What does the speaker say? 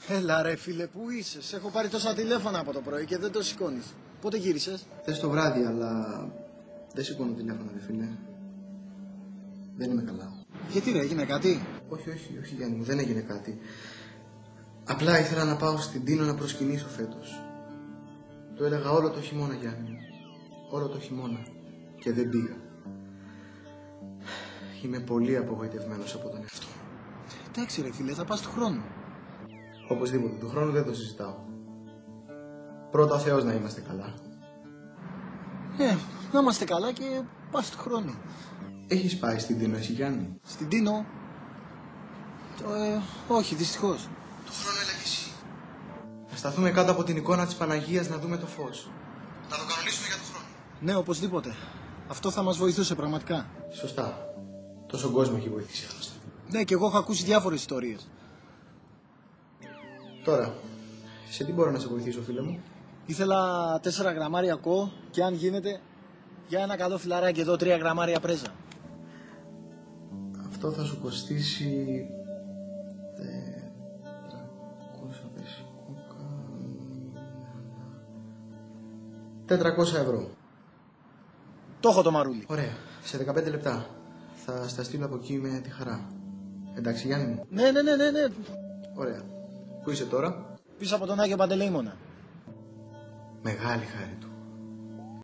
Έλα ρε φίλε, πού είσαι? Σε έχω πάρει τόσα τηλέφωνα από το πρωί και δεν το σηκώνεις. Πότε γύρισες? Θες το βράδυ, αλλά δεν σηκώνω τηλέφωνα, ρε φίλε. Δεν είμαι καλά. Γιατί ρε, έγινε κάτι? Όχι Γιάννη μου, δεν έγινε κάτι. Απλά ήθελα να πάω στην Τίνο να προσκυνήσω φέτος. Το έλεγα όλο το χειμώνα, Γιάννη μου. Όλο το χειμώνα. Και δεν πήγα. Είμαι πολύ απογοητευμένος από τον εαυτό μου. Εντάξει ρε φίλε, θα πας του χρόνου. Οπωσδήποτε, του χρόνου δεν το συζητάω. Πρώτα ο Θεός να είμαστε καλά. Να είμαστε καλά και πας του χρόνου. Έχεις πάει στην Τίνο εσύ, Γιάννη? Στην Τίνο? Όχι, δυστυχώς. Του χρόνου έλα και εσύ. Να σταθούμε κάτω από την εικόνα της Παναγίας να δούμε το φως. Να το κανονίσουμε για τον χρόνο. Ναι, οπωσδήποτε. Αυτό θα μας βοηθούσε πραγματικά. Σωστά. Τόσο κόσμο έχει βοηθήσει αυτό. Ναι, και εγώ έχω ακούσει διάφορες ιστορίες. Τώρα, σε τι μπορώ να σε βοηθήσω, φίλε μου? Ήθελα 4 γραμμάρια κο και αν γίνεται για ένα καλό φιλαράκι εδώ 3 γραμμάρια πρέζα. Αυτό θα σου κοστίσει 400 ευρώ. Το έχω το μαρούλι. Ωραία. Σε 15 λεπτά θα στα στείλω από εκεί με τη χαρά. Εντάξει, Γιάννη μου? Ναι. Ωραία. Πού είσαι τώρα? Πίσω από τον Άγιο Παντελεήμονα. Μεγάλη χάρη του.